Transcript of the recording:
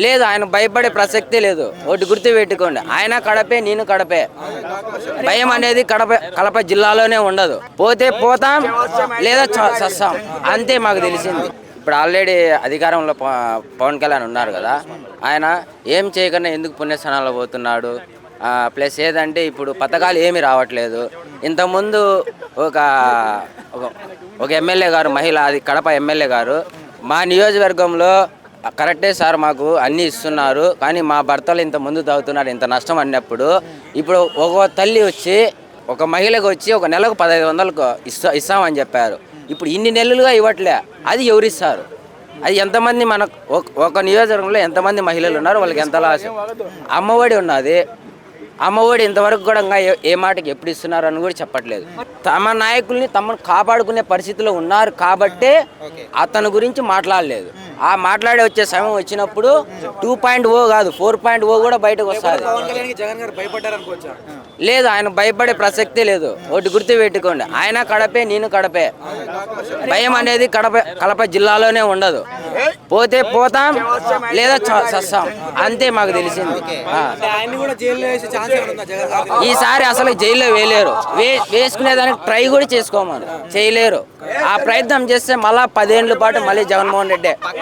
లేదు, ఆయన భయపడే ప్రసక్తే లేదు. ఒకటి గుర్తు పెట్టుకోండి, ఆయన కడపే, నేను కడపే. భయం అనేది కడప జిల్లాలోనే ఉండదు. పోతే పోతాం, లేదా చస్తాం, అంతే మాకు తెలిసింది. ఇప్పుడు ఆల్రెడీ అధికారంలో పవన్ కళ్యాణ్ ఉన్నారు కదా, ఆయన ఏం చేయకుండా ఎందుకు పుణ్యస్థానాల్లో పోతున్నాడు? ప్లస్ ఏదంటే ఇప్పుడు పథకాలు ఏమీ రావట్లేదు. ఇంతకుముందు ఒక ఒక ఎమ్మెల్యే గారు, మహిళ, అది కడప ఎమ్మెల్యే గారు, మా నియోజకవర్గంలో కరెక్టే సార్, మాకు అన్నీ ఇస్తున్నారు, కానీ మా భర్తలు ఇంత ముందు తాగుతున్నారు, ఇంత నష్టం అన్నప్పుడు, ఇప్పుడు ఒక తల్లి వచ్చి ఒక మహిళకు వచ్చి ఒక నెలకు 1500 ఇస్తామని చెప్పారు. ఇప్పుడు ఇన్ని నెలలుగా ఇవ్వట్లే, అది ఎవరిస్తారు? అది ఎంతమంది మన ఒక నియోజకవర్గంలో ఎంతమంది మహిళలు ఉన్నారు, వాళ్ళకి ఎంత లాస్? అమ్మఒడి ఉన్నది, అమ్మఒడి ఇంతవరకు కూడా ఇంకా ఏ మాటకి ఎప్పుడు ఇస్తున్నారు అని కూడా చెప్పట్లేదు. తమ నాయకుల్ని తమను కాపాడుకునే పరిస్థితిలో ఉన్నారు కాబట్టే అతని గురించి మాట్లాడలేదు. ఆ మాట్లాడే వచ్చే సమయం వచ్చినప్పుడు 2.0 కాదు 4.0 కూడా బయటకు వస్తుంది. లేదు, ఆయన భయపడే ప్రసక్తే లేదు. ఒకటి గుర్తు పెట్టుకోండి, ఆయన కడపే, నేను కడపే. భయం అనేది కడప జిల్లాలోనే ఉండదు. పోతే పోతాం, లేదా చస్తాం, అంతే మాకు తెలిసింది. ఈసారి అసలు జైల్లో వేయలేరు, వేసుకునేదానికి ట్రై కూడా చేసుకోమని చేయలేరు. ఆ ప్రయత్నం చేస్తే మళ్ళా 10 ఏళ్ళ పాటు మళ్ళీ జగన్మోహన్ రెడ్డి